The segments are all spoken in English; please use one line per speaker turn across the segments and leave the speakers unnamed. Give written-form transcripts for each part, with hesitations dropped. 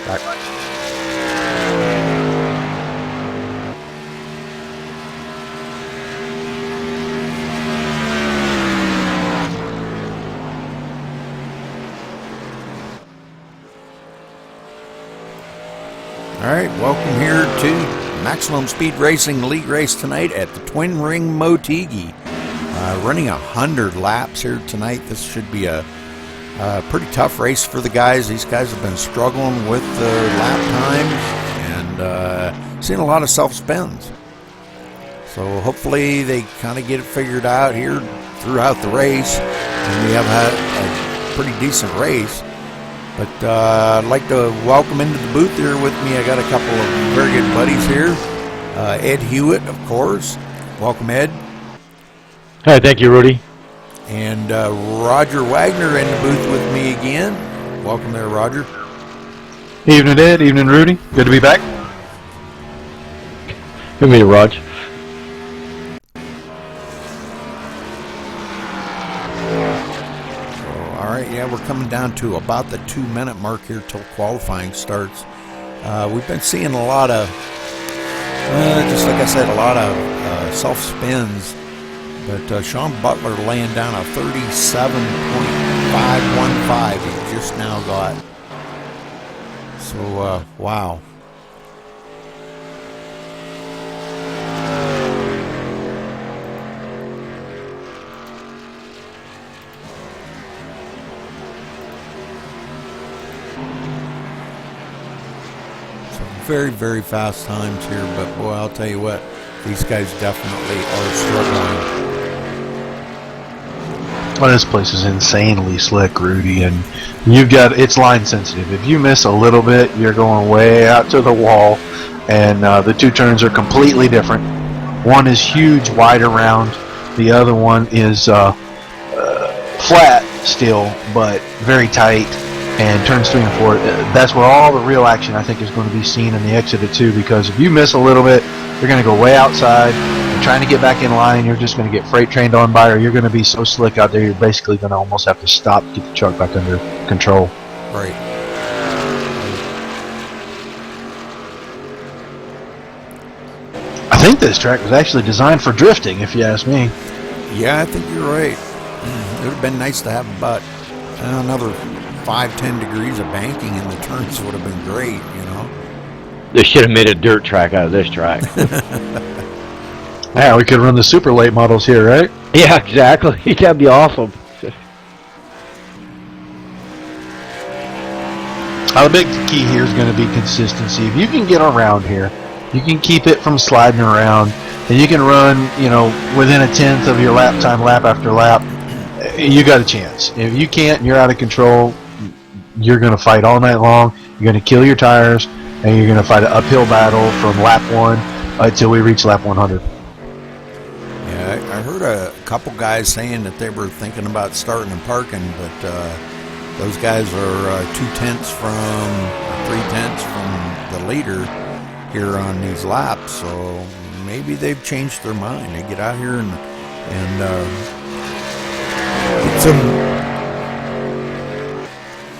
Back. All right, welcome here to Maximum Speed Racing Elite Race tonight at the Twin Ring Motegi. Running 100 laps here tonight. This should be a pretty tough race for the guys. These guys have been struggling with the lap times and seeing a lot of self-spins. So hopefully they kind of get it figured out here throughout the race, and we have had a pretty decent race. But I'd like to welcome into the booth here with me. I got a couple of very good buddies here. Ed Hewitt, of course. Welcome, Ed.
Hi, thank you, Rudy.
And Roger Wagner in the booth with me again. Welcome there, Roger.
Evening, Ed. Evening, Rudy. Good to be back. Good to meet you, Rog.
Yeah, we're coming down to about the 2-minute mark here till qualifying starts. We've been seeing a lot of, just like I said, a lot of self-spins. But Sean Butler laying down a 37.515 he just now got. So, wow. Very, very fast times here, but boy, I'll tell you what, these guys definitely are struggling.
Well, this place is insanely slick, Rudy, and it's line sensitive. If you miss a little bit, you're going way out to the wall, and the two turns are completely different. One is huge, wide around. The other one is flat still, but very tight. And turns 3 and 4, that's where all the real action, I think, is going to be seen in the exit at 2, because if you miss a little bit, you're going to go way outside. You're trying to get back in line, you're just going to get freight trained on by, or you're going to be so slick out there, you're basically going to almost have to stop to get the truck back under control.
Right.
I think this track was actually designed for drifting, if you ask me.
Yeah, I think you're right. It would have been nice to have about another 5-10 degrees of banking in the turns would have been great, you know.
They should have made a dirt track out of this track.
Yeah, we could run the super late models here, right?
Yeah, exactly. That'd be awesome.
The big key here is going to be consistency. If you can get around here, you can keep it from sliding around, and you can run, within a tenth of your lap time, lap after lap, you got a chance. If you can't and you're out of control, you're going to fight all night long. You're going to kill your tires, and you're going to fight an uphill battle from lap 1 until we reach lap 100.
Yeah, I heard a couple guys saying that they were thinking about starting and parking, but those guys are 2/10 from 3/10 from the leader here on these laps, so maybe they've changed their mind. They get out here and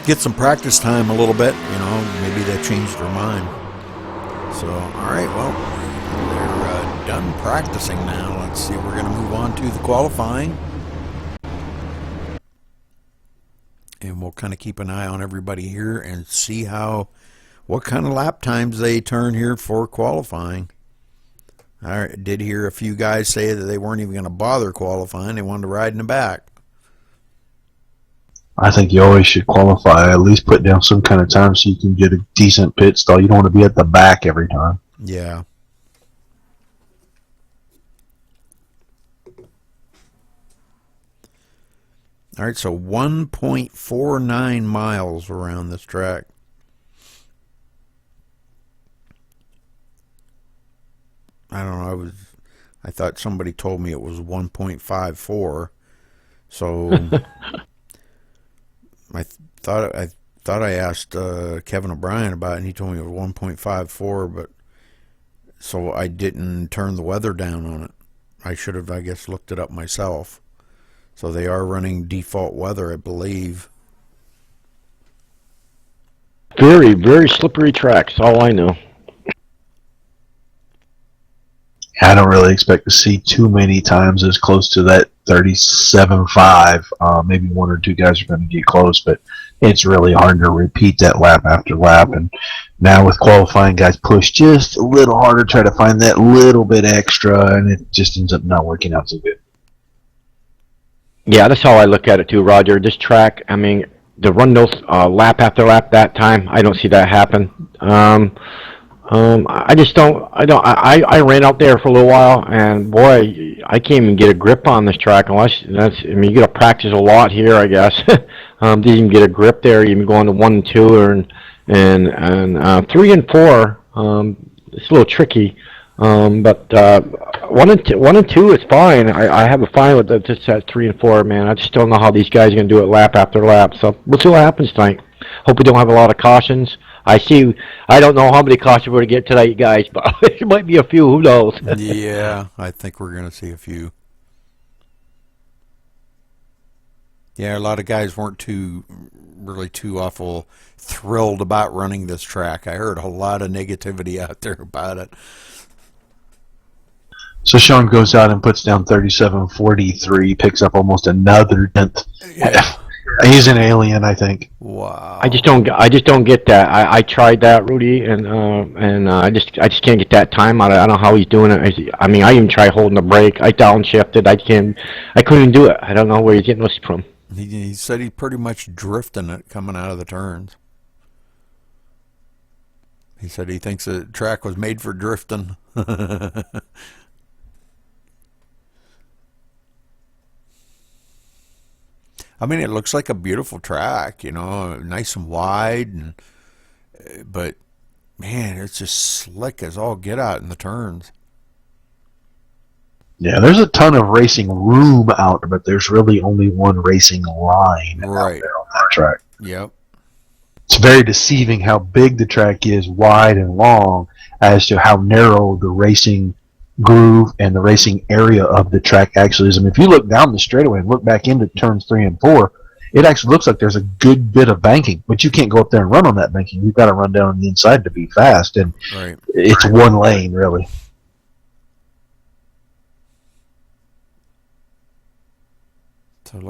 get some practice time a little bit, maybe they changed their mind. So, all right, well, they're done practicing now. Let's see, we're going to move on to the qualifying. And we'll kind of keep an eye on everybody here and see what kind of lap times they turn here for qualifying. I did hear a few guys say that they weren't even going to bother qualifying. They wanted to ride in the back.
I think you always should qualify. At least put down some kind of time so you can get a decent pit stall. You don't want to be at the back every time.
Yeah. All right, so 1.49 miles around this track. I don't know. I thought somebody told me it was 1.54. So I thought I asked Kevin O'Brien about it, and he told me it was 1.54. But so I didn't turn the weather down on it. I should have, I guess, looked it up myself. So they are running default weather, I believe.
Very, very slippery tracks. All I know.
I don't really expect to see too many times as close to that 37.5. Maybe one or two guys are going to get close, but it's really hard to repeat that lap after lap. And now with qualifying, guys push just a little harder, try to find that little bit extra, and it just ends up not working out so good.
Yeah, that's how I look at it too, Roger. This track, I mean, to run those lap after lap that time, I don't see that happen. I just don't. I ran out there for a little while, and boy, I can't even get a grip on this track unless that's. I mean, you got to practice a lot here, I guess. Didn't even get a grip there. Even going to 1 and 2, and 3 and 4. It's a little tricky. But 1 and 2 is fine. I have a fine with just at 3 and 4, man. I just don't know how these guys are gonna do it lap after lap. So we'll see what happens tonight. Hope we don't have a lot of cautions. I don't know how many cautions we're going to get tonight, guys, but it might be a few. Who knows?
Yeah, I think we're going to see a few. Yeah, a lot of guys weren't really too awful thrilled about running this track. I heard a lot of negativity out there about it.
So Sean goes out and puts down 37.43, picks up almost another tenth.
Yeah.
He's an alien, I think.
Wow.
I just don't get that. I tried that, Rudy, and I just can't get that time out of it. I don't know how he's doing it. I mean, I even tried holding the brake. I downshifted. I couldn't even do it. I don't know where he's getting this from.
He said he's pretty much drifting it coming out of the turns. He said he thinks the track was made for drifting. I mean, it looks like a beautiful track, you know, nice and wide, but man, it's just slick as all get out in the turns.
Yeah, there's a ton of racing room out, but there's really only one racing line out there on that track.
Yep.
It's very deceiving how big the track is, wide and long, as to how narrow the racing groove and the racing area of the track actually is. I mean, if you look down the straightaway and look back into turns 3 and 4, it actually looks like there's a good bit of banking, but you can't go up there and run on that banking. You've got to run down on the inside to be fast, and it's one lane, really.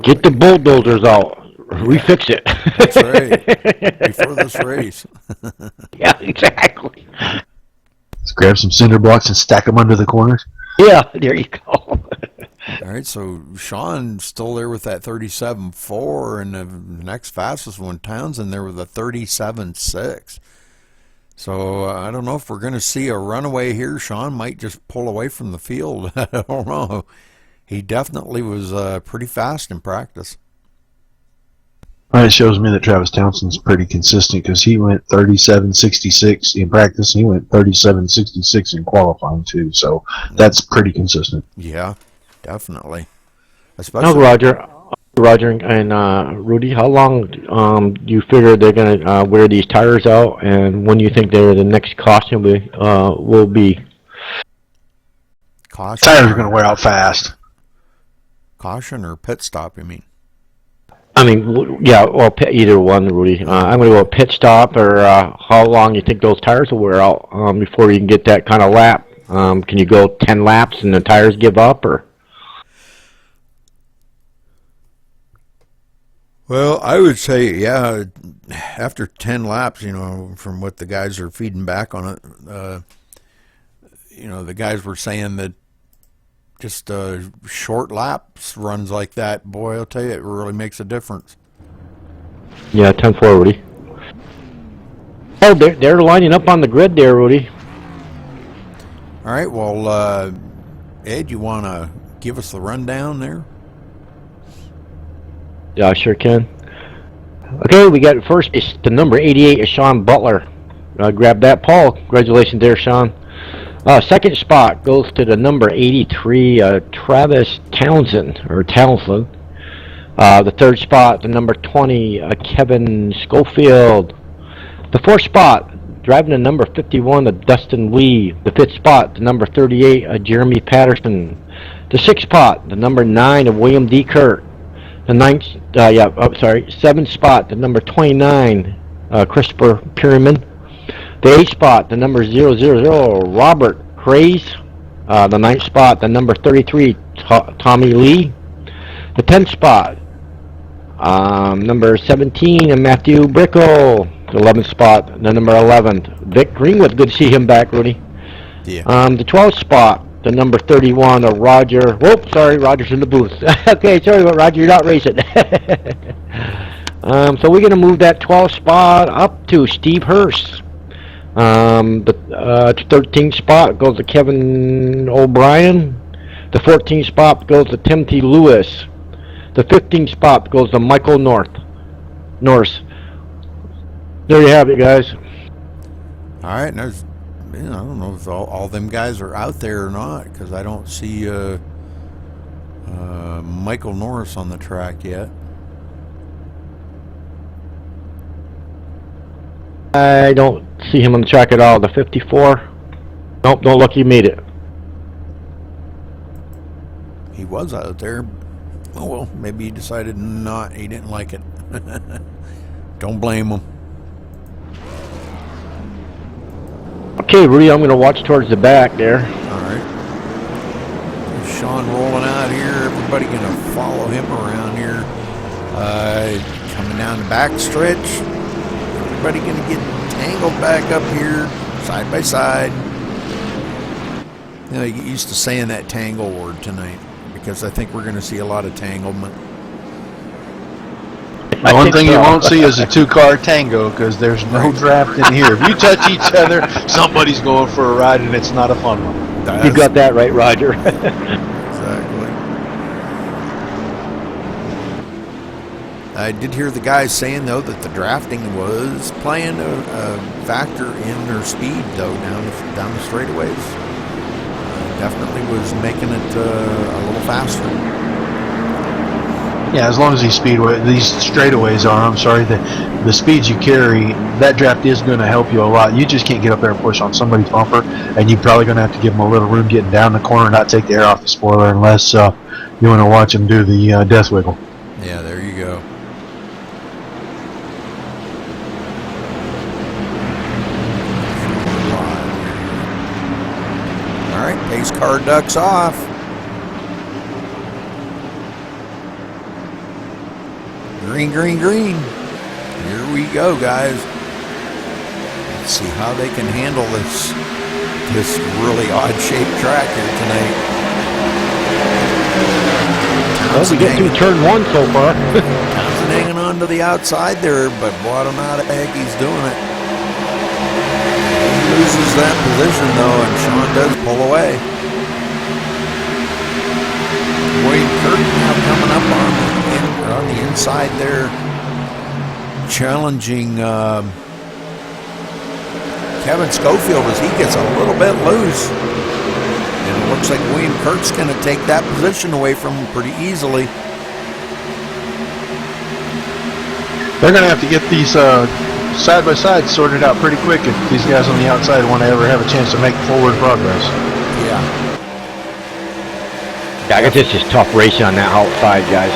Get the bulldozers out. Refix it.
That's right. Before this race.
Yeah, exactly.
Let's grab some cinder blocks and stack them under the corners.
Yeah, there you go.
All right, so Sean's still there with that 37.4, and the next fastest one, Townsend, there with a 37.6. So I don't know if we're going to see a runaway here. Sean might just pull away from the field. I don't know. He definitely was pretty fast in practice.
Well, it shows me that Travis Townsend's pretty consistent because he went 37.66 in practice. And he went 37.66 in qualifying too. So that's pretty consistent.
Yeah, definitely. Especially
Now, Roger and Rudy, how long do you figure they're going to wear these tires out, and when do you think the next caution will be?
Caution.
Tires are going to wear out fast.
Caution or pit stop, you mean?
I mean, yeah, well, either one, Rudy. I'm going to go a pit stop, or how long you think those tires will wear out before you can get that kind of lap? Can you go 10 laps and the tires give up, or?
Well, I would say, yeah, after 10 laps, you know, from what the guys are feeding back on it, you know, the guys were saying that just short laps runs like that, boy, I'll tell you, it really makes a difference.
Yeah, 10-4, Rudy. Oh, they're lining up on the grid there, Rudy.
All right, well, Ed, you want to give us the rundown there?
Yeah, I sure can. Okay, we got first, it's the number 88 is Sean Butler. Grab that, Paul. Congratulations there, Sean. Second spot goes to the number 83, Travis Townsend. The third spot, the number 20, Kevin Schofield. The fourth spot, driving the number 51, Dustin Lee. The fifth spot, the number 38, Jeremy Patterson. The sixth spot, the number 9, William D. Kurt. The seventh spot, the number 29, Christopher Pyramid. The 8th spot, the number 000, Robert Craze. The 9th spot, the number 33, Tommy Lee. The 10th spot, number 17, Matthew Brickle. The 11th spot, the number 11, Vic Greenwood. Good to see him back, Rudy.
Yeah.
The 12th spot, the number 31, Roger. Whoop, sorry, Roger's in the booth. Okay, sorry about Roger, you're not racing. So we're going to move that 12th spot up to Steve Hurst. The 13th spot goes to Kevin O'Brien. The 14th spot goes to Timothy Lewis. The 15th spot goes to Michael Norse. There you have it, guys.
All right, and there's, I don't know if all them guys are out there or not, because I don't see Michael Norris on the track yet.
I don't see him on the track at all. The 54. Nope, don't look, he made it.
He was out there. Oh, well, maybe he decided not. He didn't like it. Don't blame him.
Okay, Rudy, I'm going to watch towards the back there.
All right. Sean rolling out here. Everybody going to follow him around here. Coming down the back stretch. Everybody going to get tangled back up here, side by side. You know, you get used to saying that tangle word tonight, because I think we're going to see a lot of tanglement.
The one thing you won't see is a two-car tango, because there's no draft in here. If you touch each other, somebody's going for a ride, and it's not a fun one.
You got that right, Roger.
Exactly. I did hear the guys saying, though, that the drafting was playing a factor in their speed, though, down the straightaways. Definitely was making it a little faster.
Yeah, as long as these straightaways are, the speeds you carry, that draft is going to help you a lot. You just can't get up there and push on somebody's bumper, and you're probably going to have to give them a little room getting down the corner, not take the air off the spoiler, unless you want to watch them do the death wiggle.
Yeah, there you go. All right, pace car ducks off. Green, green, green. Here we go, guys. Let's see how they can handle this really odd-shaped track here tonight.
Well, we get through turn 1 so far.
Townsend hanging on to the outside there, but boy, I don't know how the heck he's doing it. He loses that position, though, and Sean does pull away. Wade Kirk now coming up on the inside there, challenging Kevin Schofield as he gets a little bit loose. And it looks like William Kirk's going to take that position away from him pretty easily.
They're going to have to get these side-by-side sorted out pretty quick if these guys on the outside want to ever have a chance to make forward progress.
Yeah.
I guess this is tough racing on that outside, guys.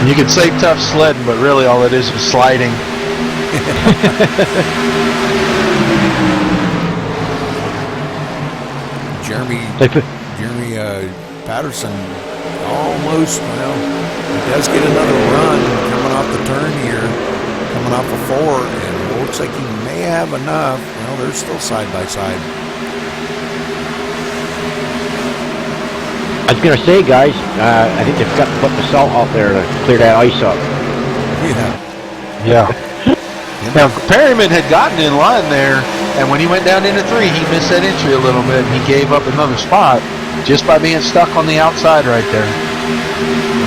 You could say tough sledding, but really all it is sliding.
Jeremy Patterson almost, well, he does get another run coming off the turn here, coming off a 4, and it looks like he may have enough. Well, they're still side by side.
I was going to say, guys, I think they've got to put the salt out there to clear that ice up.
Yeah. Now, Perryman had gotten in line there, and when he went down into 3, he missed that entry a little bit, and he gave up another spot just by being stuck on the outside right there.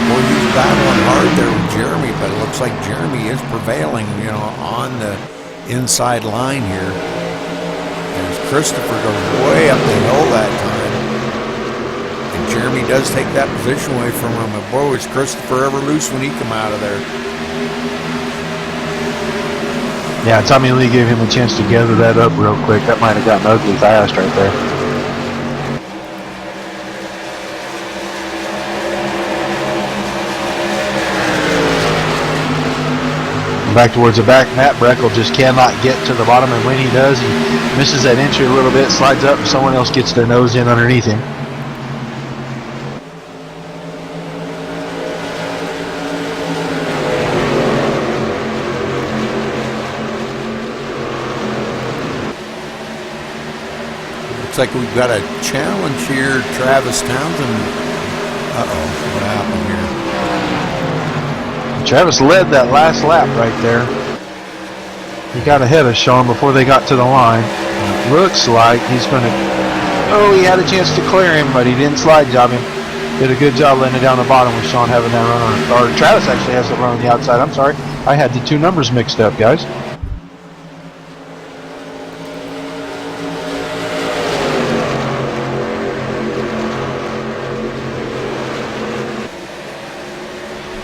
Boy, he's battling hard there with Jeremy, but it looks like Jeremy is prevailing, on the inside line here. As Christopher goes way up the hill that time. And Jeremy does take that position away from him. And boy, was Christopher ever loose when he come out of there.
Yeah, Tommy Lee gave him a chance to gather that up real quick. That might have gotten ugly fast right there. back towards the back. Matt Breckel just cannot get to the bottom, and when he does, he misses that entry a little bit, slides up, and someone else gets their nose in underneath him.
Looks like we've got a challenge here, Travis Townsend. Uh-oh, what happened here?
Travis led that last lap right there. He got ahead of Sean before they got to the line. It looks like he's going to... Oh, he had a chance to clear him, but he didn't slide job him. Did a good job letting it down the bottom with Sean having that run on... Or Travis actually has the run on the outside. I'm sorry. I had the two numbers mixed up, guys.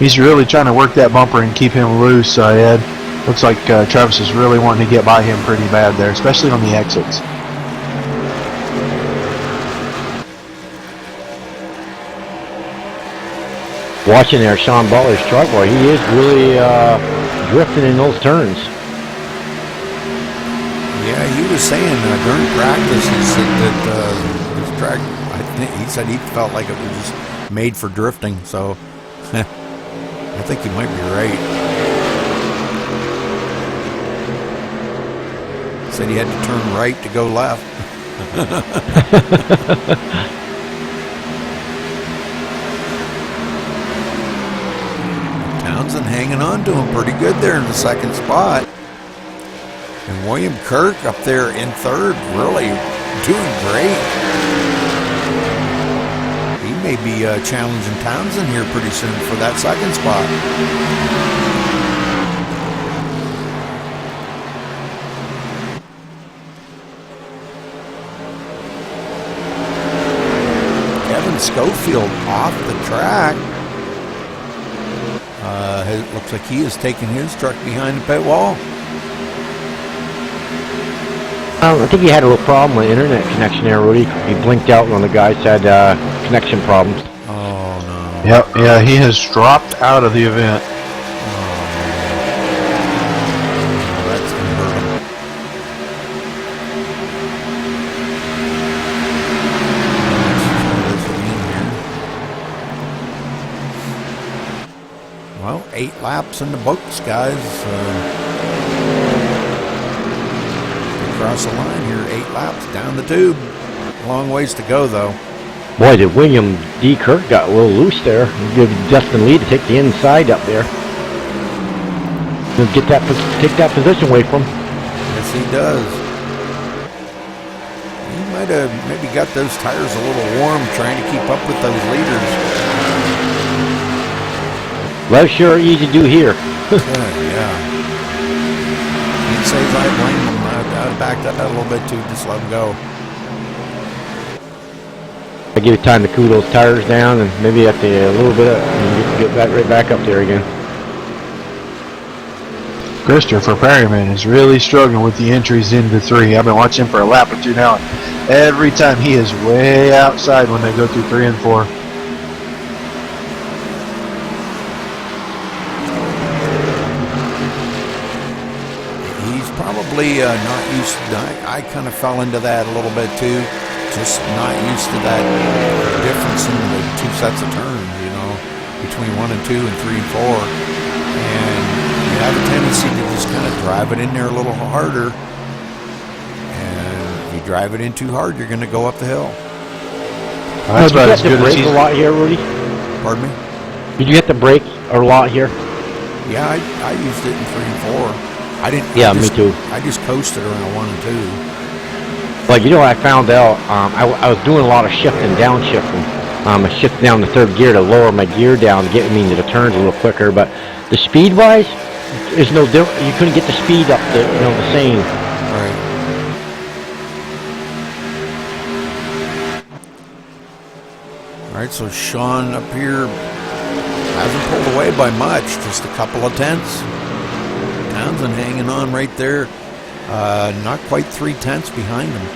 He's really trying to work that bumper and keep him loose, Ed. Looks like Travis is really wanting to get by him pretty bad there, especially on the exits.
Watching there, Sean Butler's truck, boy, he is really drifting in those turns.
Yeah, he was saying during practice, he said that his track, I think he said he felt like it was just made for drifting, so... I think you might be right. Said he had to turn right to go left. Townsend hanging on to him pretty good there in the second spot. And William Kirk up there in third, really doing great. He may be challenging Townsend here pretty soon for that second spot. Kevin Schofield off the track. It looks like he is taking his truck behind the pit wall.
I think he had a little problem with internet connection there, Rudy. He blinked out when the guys had connection problems.
Oh, no.
Yep, yeah, he has dropped out of the event.
Oh, that's going to hurt him. Well, 8 laps in the books, guys. Across the line here, 8 laps down the tube. Long ways to go, though.
Boy, did William D. Kirk got a little loose there. Give Justin Lee to take the inside up there. He'll take that position away from him.
Yes, he does. He might have maybe got those tires a little warm trying to keep up with those leaders.
Well, sure easy to do here.
Yeah. He says I blame him. I'd backed up that a little bit too, just let him go.
I give it time to cool those tires down, and maybe at the a little bit of, and get back right back up there again.
Christopher Perryman is really struggling with the entries into 3. I've been watching him for a lap or 2 now. Every time he is way outside when they go through 3 and 4.
Probably not used to that. I kind of fell into that a little bit too. Just not used to that difference in the 2 sets of turns, you know, between 1 and 2 and 3 and 4. And you have a tendency to just kind of drive it in there a little harder. And if you drive it in too hard, you're going to go up the hill.
That's about as good as
he's... a lot here, Rudy?
Pardon me?
Did you hit the brake a lot here?
Yeah, I used it in 3 and 4. I didn't.
Yeah, me too.
I just coasted around 1 and 2.
Like, you know, I found out, I was doing a lot of shifting, downshifting. I shifted down the 3rd gear to lower my gear down to get me into the turns a little quicker. But the speed-wise, there's no difference. You couldn't get the speed up the, you know, the same.
Right. All right, so Sean up here hasn't pulled away by much, just a couple of tenths. Townsend hanging on right there, not quite 3 tenths behind him.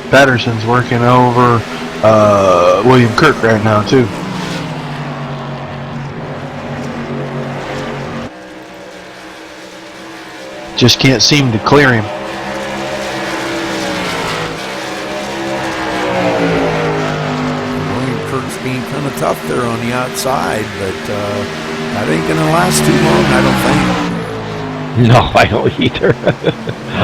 Patterson's working over William Kirk right now too. Just can't seem to clear him.
William Kirk's being kind of tough there on the outside, but that ain't going to last too long, I don't think.
No, I don't either.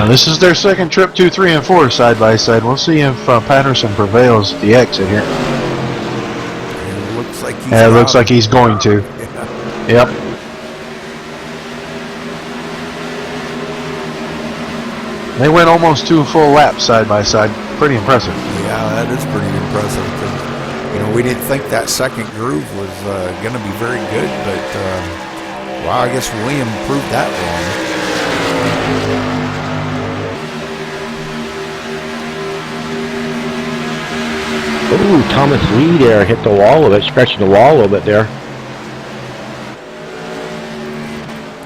This is their second trip, 2, 3, and 4 side by side. We'll see if Patterson prevails at the exit here.
It looks like he's
Yeah, it looks like he's going to.
Yeah.
Yep. They went almost 2 full laps side by side. Pretty impressive.
Yeah, that is pretty impressive. Because, you know, we didn't think that second groove was going to be very good, but wow, I guess William proved that wrong.
Ooh, Thomas Lee there hit the wall a little bit, stretching the wall a little bit there.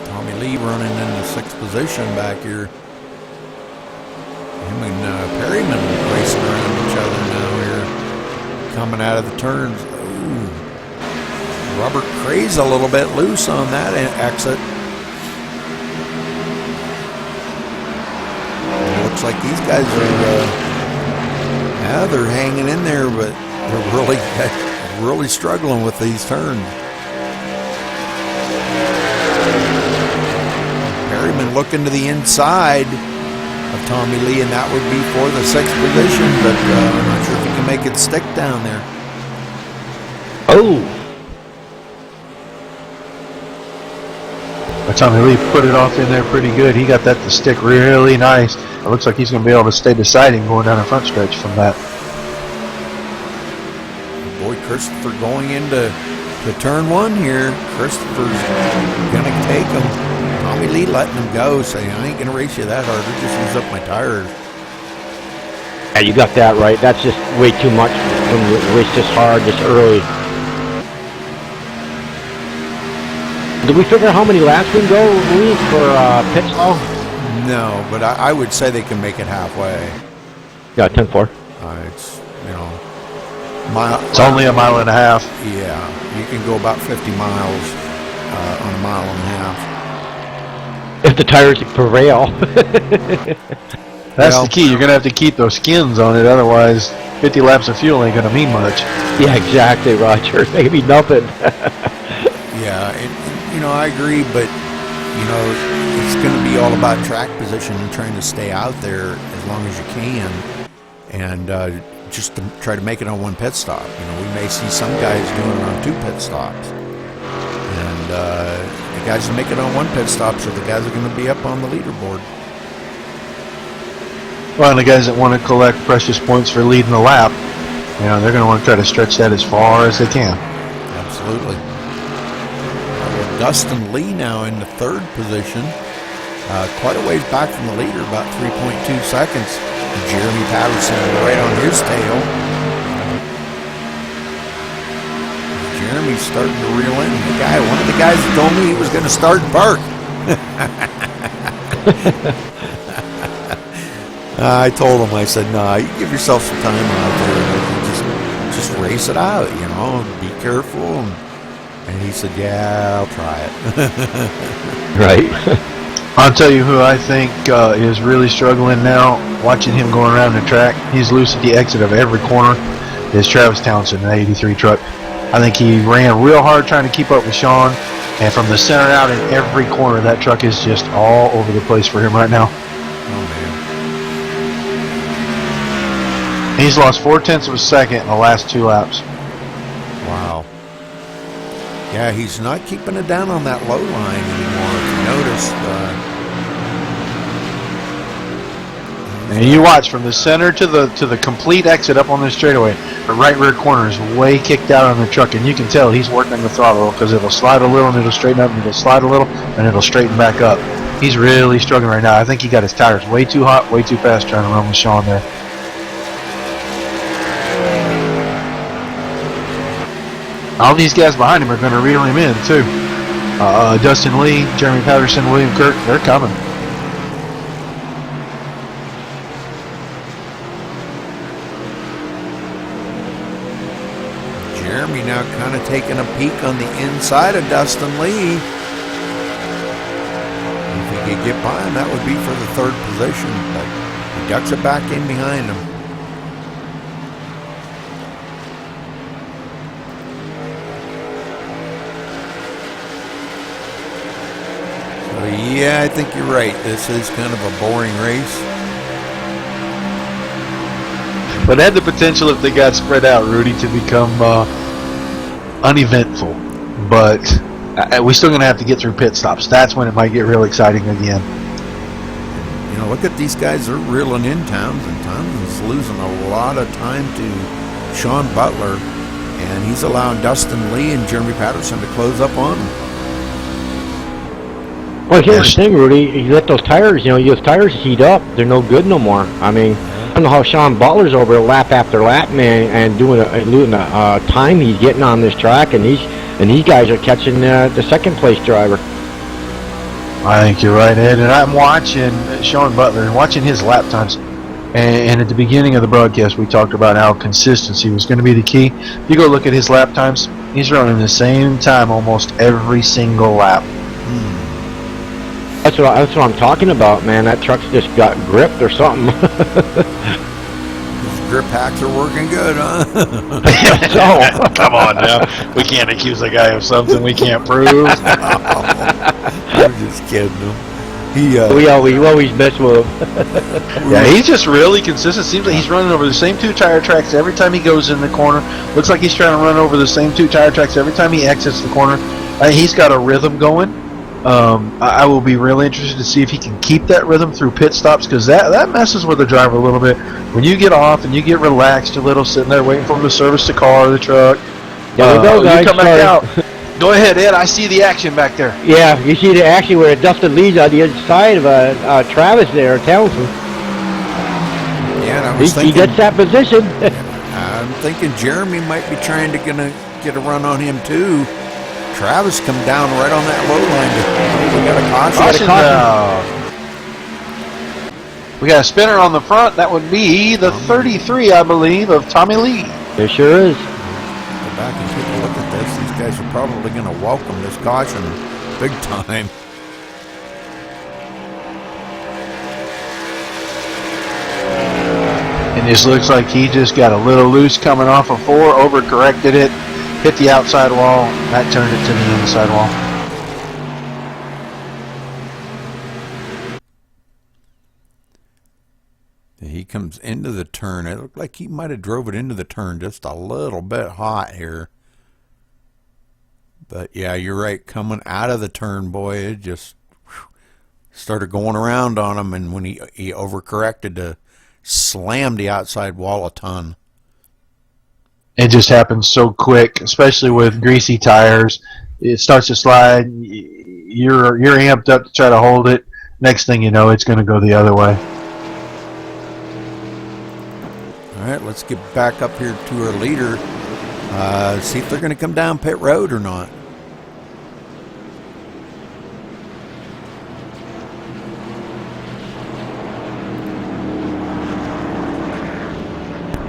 Tommy Lee running in the 6th position back here. Him and Perryman racing around each other now here, coming out of the turns. Ooh. Robert Cray's a little bit loose on that exit. It looks like these guys are, yeah, they're hanging in there, but they're really struggling with these turns. Perryman looking to the inside of Tommy Lee, and that would be for the 6th position, but I'm not sure if he can make it stick down there.
Oh!
But Tommy Lee put it off in there pretty good. He got that to stick really nice. It looks like he's going to be able to stay beside him going down the front stretch from that.
Boy, Christopher going into turn 1 here. Christopher's going to take him. Tommy Lee letting him go, saying, I ain't going to race you that hard. Just use up my tires.
Yeah, you got that right. That's just way too much when you race this hard, this early. Did we figure out how many laps we can go, Lee, for pit stop?
No, but I would say they can make it halfway.
Yeah, 10-4.
It's, you know, mile.
It's only a mile and a half.
Yeah, you can go about 50 miles on a mile and a half.
If the tires prevail.
That's the key. You're going to have to keep those skins on it. Otherwise, 50 laps of fuel ain't going to mean much.
Yeah, exactly, Roger. Maybe nothing.
Yeah, you know, I agree, but, you know, it's going to be all about track position and trying to stay out there as long as you can, and just to try to make it on one pit stop. You know, we may see some guys doing it on 2 pit stops, and the guys that make it on 1 pit stop are the guys that are going to be up on the leaderboard.
Well, and the guys that want to collect precious points for leading the lap, you know, they're going to want to try to stretch that as far as they can.
Absolutely. Dustin Lee now in the 3rd position, quite a ways back from the leader, about 3.2 seconds. Jeremy Patterson right on his tail. Jeremy's starting to reel in. One of the guys that told me he was going to start and park. I told him, I said, no, you give yourself some time out there and just race it out, you know, be careful. And he said, yeah, I'll try it.
Right.
I'll tell you who I think is really struggling now, watching him going around the track. He's loose at the exit of every corner, is Travis Townsend, the 83 truck. I think he ran real hard trying to keep up with Sean, and from the center out in every corner, that truck is just all over the place for him right now.
Oh, man.
He's lost 0.4 of a second in the last 2 laps.
Wow. Yeah, he's not keeping it down on that low line anymore, if you notice.
And you watch from the center to the complete exit up on the straightaway. The right rear corner is way kicked out on the truck, and you can tell he's working the throttle because it'll slide a little and it'll straighten up, and it'll slide a little and it'll straighten back up. He's really struggling right now. I think he got his tires way too hot, way too fast trying to run with Sean there. All these guys behind him are going to reel him in, too. Dustin Lee, Jeremy Patterson, William Kirk, they're coming.
Jeremy now kind of taking a peek on the inside of Dustin Lee. If he could get by him, that would be for the third position, but he ducks it back in behind him. So yeah, I think you're right. This is kind of a boring race.
But it had the potential, if they got spread out, Rudy, to become uneventful. But we're still going to have to get through pit stops. That's when it might get real exciting again.
You know, look at these guys. They're reeling in Townsend. Townsend's losing a lot of time to Sean Butler, and he's allowing Dustin Lee and Jeremy Patterson to close up on him.
Well, here's the thing, Rudy. You let those tires, those tires heat up. They're no good no more. I mean, I don't know how Sean Butler's over lap after lap, man, and doing a time he's getting on this track, and these guys are catching the second place driver.
I think you're right, Ed. And I'm watching Sean Butler and watching his lap times. And at the beginning of the broadcast, we talked about how consistency was going to be the key. You go look at his lap times. He's running the same time almost every single lap.
That's what I'm talking about, man. That truck's just got gripped or something.
Those grip hacks are working good, huh?
So, come on now. We can't accuse a guy of something we can't prove.
I'm just kidding him.
We always mess with him.
Yeah, he's just really consistent. Seems like he's running over the same two tire tracks every time he goes in the corner. Looks like he's trying to run over the same two tire tracks every time he exits the corner. He's got a rhythm going. I will be really interested to see if he can keep that rhythm through pit stops, because that messes with the driver a little bit. When you get off and you get relaxed a little, sitting there waiting for him to service the car or the truck.
There we go, guys.
You come back out. Go ahead, Ed. I see the action back there.
Yeah, you see the action where Dustin Lee's on the other side of Travis there, Townsend.
Yeah, and I was thinking,
he gets that position.
I'm thinking Jeremy might be trying to get a run on him too. Travis come down right on that low line. We got a caution.
We got a spinner on the front. That would be the 33, I believe, of Tommy Lee.
There sure is.
Go back and take a look at this. These guys are probably going to welcome this caution big time.
And this looks like he just got a little loose coming off of 4, overcorrected it. Hit the outside wall, that turned it to the inside wall.
He comes into the turn. It looked like he might have drove it into the turn just a little bit hot here. But yeah, you're right. Coming out of the turn, boy, it just started going around on him. And when he overcorrected to slam the outside wall a ton.
It just happens so quick, especially with greasy tires. It starts to slide. You're amped up to try to hold it. Next thing you know, it's going to go the other way.
All right, let's get back up here to our leader. See if they're going to come down pit road or not.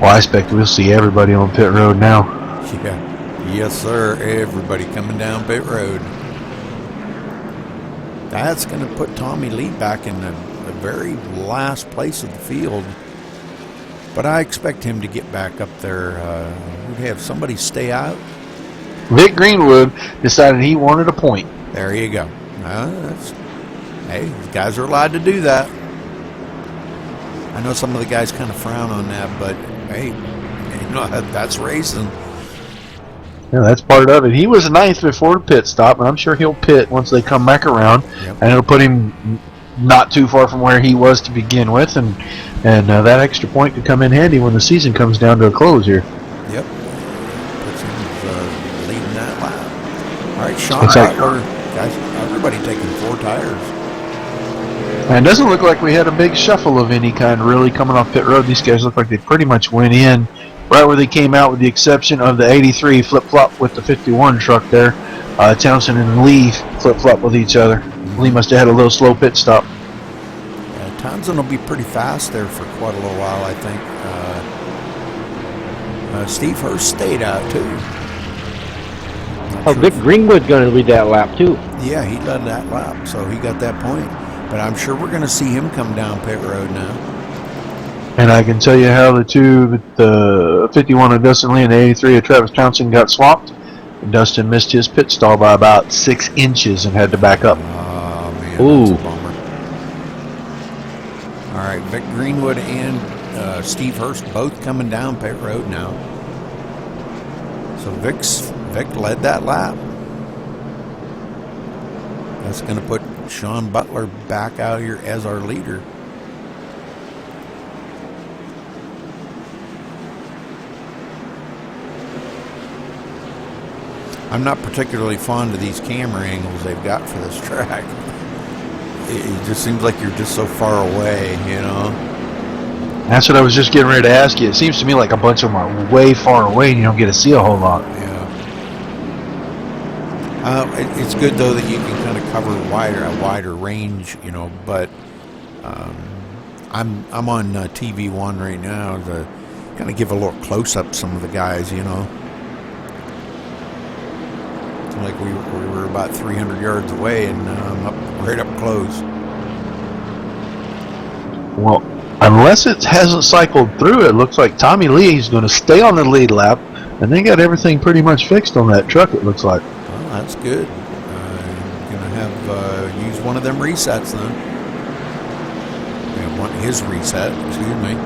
Well, I expect we'll see everybody on pit road now.
Yeah. Yes, sir. Everybody coming down pit road. That's going to put Tommy Lee back in the very last place of the field. But I expect him to get back up there. We'd have somebody stay out.
Vic Greenwood decided he wanted a point.
There you go. Hey, these guys are allowed to do that. I know some of the guys kind of frown on that, but hey, that's racing.
Yeah, that's part of it. He was 9th before the pit stop, and I'm sure he'll pit once they come back around.
Yep.
And it'll put him not too far from where he was to begin with, and that extra point could come in handy when the season comes down to a close here.
Yep. Puts him leading that lap. All right, Sean Butler, guys, everybody taking 4 tires.
And it doesn't look like we had a big shuffle of any kind really coming off pit road. These guys look like they pretty much went in right where they came out, with the exception of the 83 flip-flop with the 51 truck there. Townsend and Lee flip-flop with each other. Lee must have had a little slow pit stop.
Yeah, Townsend will be pretty fast there for quite a little while, I think. Steve Hurst stayed out, too.
Vic Greenwood's going to lead that lap, too.
Yeah, he led that lap, so he got that point. But I'm sure we're going to see him come down pit road now.
And I can tell you how the 51 of Dustin Lee and the 83 of Travis Townsend got swapped. Dustin missed his pit stall by about 6 inches and had to back up.
Oh, man,
Ooh.
that's a bummer. All right, Vic Greenwood and Steve Hurst both coming down pit road now. So Vic led that lap. That's going to put Sean Butler back out here as our leader. I'm not particularly fond of these camera angles they've got for this track. It just seems like you're just so far away, you know?
That's what I was just getting ready to ask you. It seems to me like a bunch of them are way far away and you don't get to see a whole lot.
Yeah. It's good, though, that you can kind of cover a wider range, you know, but I'm on TV1 right now to kind of give a little close-up some of the guys, you know. Like we were about 300 yards away and right up close.
Well, unless it hasn't cycled through, it looks like Tommy Lee is going to stay on the lead lap, and they got everything pretty much fixed on that truck, it looks like.
Well, that's good. Going to have use one of them resets then. Want his reset, excuse me.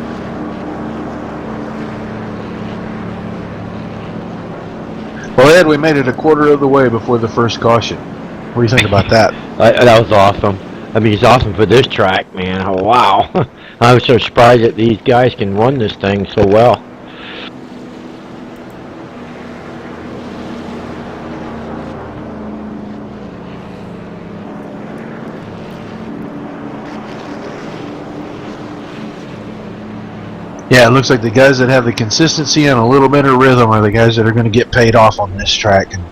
Well, Ed, we made it a quarter of the way before the first caution. What do you think about that?
That was awesome. I mean, it's awesome for this track, man. Oh, wow. I was so surprised that these guys can run this thing so well.
Yeah, it looks like the guys that have the consistency and a little bit of rhythm are the guys that are going to get paid off on this track. And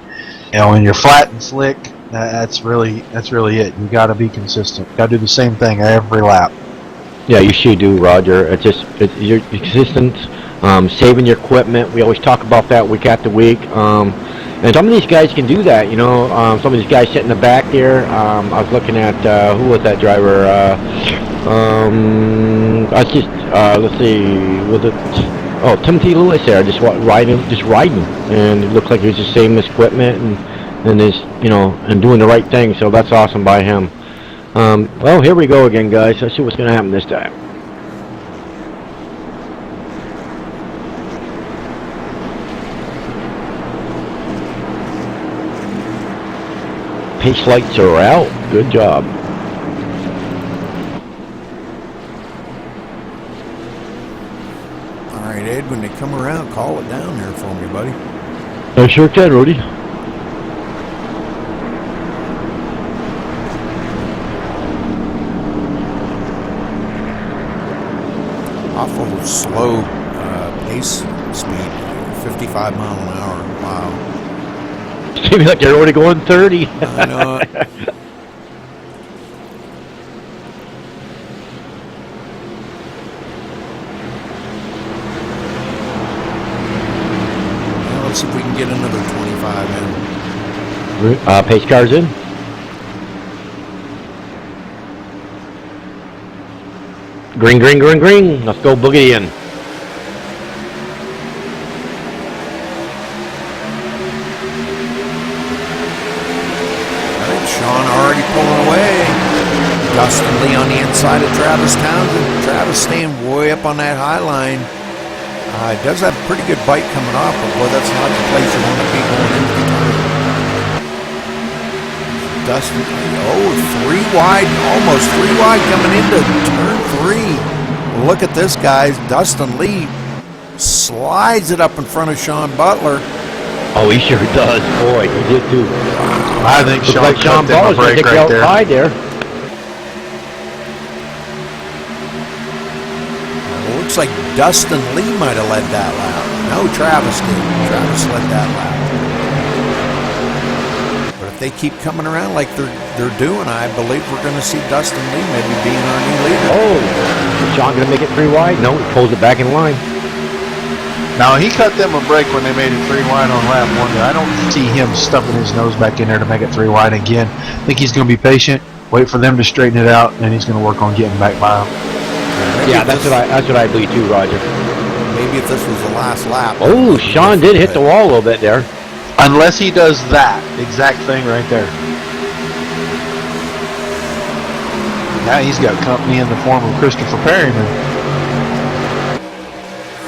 you know, when you're flat and slick, that's really it. You got to be consistent. Got to do the same thing every lap.
Yeah, you should do, Roger. It's you're consistent, saving your equipment. We always talk about that week after week. And some of these guys can do that, you know. Some of these guys sit in the back there. I was looking at who was that driver? I just let's see, was it? Oh, Timothy Lewis there, just riding, and it looks like he's just saving his equipment and is, you know, and doing the right thing. So that's awesome by him. Well, here we go again, guys. Let's see what's going to happen this time. Pace lights are out. Good job.
All right, Ed, when they come around, call it down there for me, buddy.
I sure can, Rudy.
Awful slow pace speed, 55 mile an hour. Wow.
Seems like they're already going 30.
I know it. Well, let's see if we can get another 25 in.
Pace car's in. Green, green, green, green. Let's go boogie in.
Sean already pulling away. Dustin Lee on the inside of Travis Townsend. Travis staying way up on that high line. It does have a pretty good bite coming off, but boy, that's not the place you want to be going into the turn. Dustin, three wide, almost three wide coming into turn 3. Look at this, guys. Dustin Lee slides it up in front of Sean Butler.
Oh, he sure does. Boy, he did too.
I think
Looks
Sean
like Sean Butler's going to take you outside there.
Looks like Dustin Lee might have led that lap. No, Travis did. Travis led that lap. But if they keep coming around like they're doing, I believe we're going to see Dustin Lee maybe being our new leader.
Oh, is Sean going to make it 3 wide? No, he pulls it back in line.
Now, he cut them a break when they made it 3 wide on lap 1. I don't see him stuffing his nose back in there to make it 3 wide again. I think he's going to be patient, Wait for them to straighten it out, and he's going to work on getting back by them.
Yeah, that's what I believe too, Roger.
Maybe if this was the last lap.
Oh, Sean did hit the wall a little bit there.
Unless he does that exact thing right there. Now he's got company in the form of Christopher Perryman.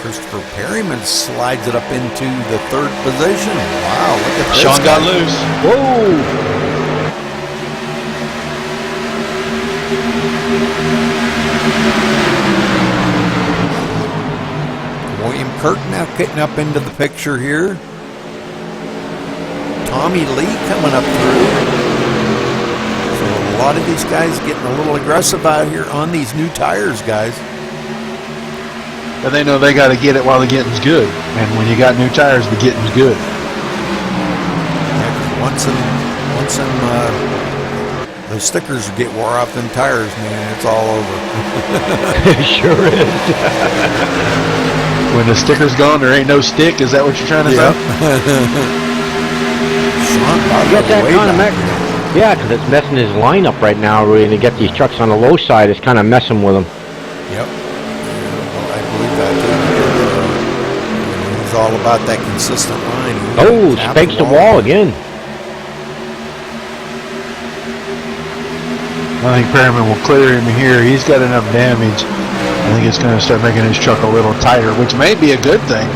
Christopher Perryman slides it up into the 3rd position. Wow, look at this.
Sean got loose.
Whoa!
William Kirk now getting up into the picture here. Tommy Lee coming up through. So a lot of these guys getting a little aggressive out here on these new tires, guys.
And they know they got to get it while the getting's good. And when you got new tires, the getting's good.
Yeah, once the stickers get wore off them tires, man, it's all over.
It sure is.
When the sticker's gone, there ain't no stick. Is that what you're trying to say?
Get that kind of mess. Yeah, because it's messing his lineup right now, really, to get these trucks on the low side. It's kind of messing with him.
Yep. Well, I believe that too. It's all about that consistent line.
Oh, spikes the wall again.
I think Perryman will clear him here. He's got enough damage. I think it's going to start making his truck a little tighter, which may be a good thing.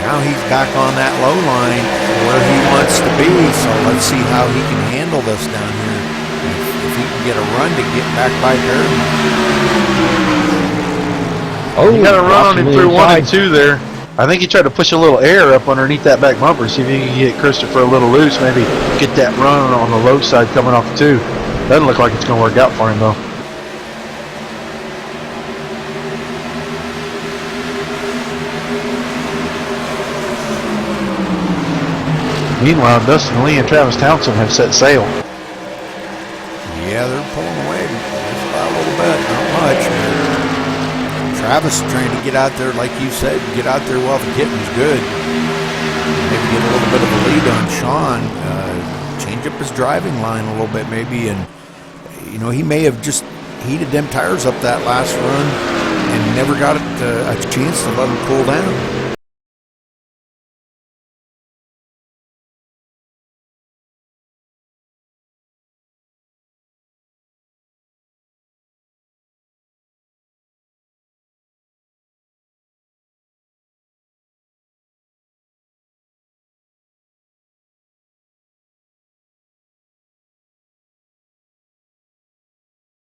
Now he's back on that low line where he wants to be, so let's see how he can handle this down here. If he can get a run to get back by Perryman.
Oh, you got to run on him through 1 and 2 there. I think he tried to push a little air up underneath that back bumper, see if he can get Christopher a little loose, maybe get that run on the low side coming off the 2. Doesn't look like it's going to work out for him, though. Meanwhile, Dustin Lee and Travis Townsend have set sail.
Yeah, they're pulling away just about a little bit, not much. Travis trying to get out there, like you said, get out there while the getting's good. Maybe get a little bit of a lead on Sean. Change up his driving line a little bit, maybe, and he may have just heated them tires up that last run and never got a chance to let them cool down.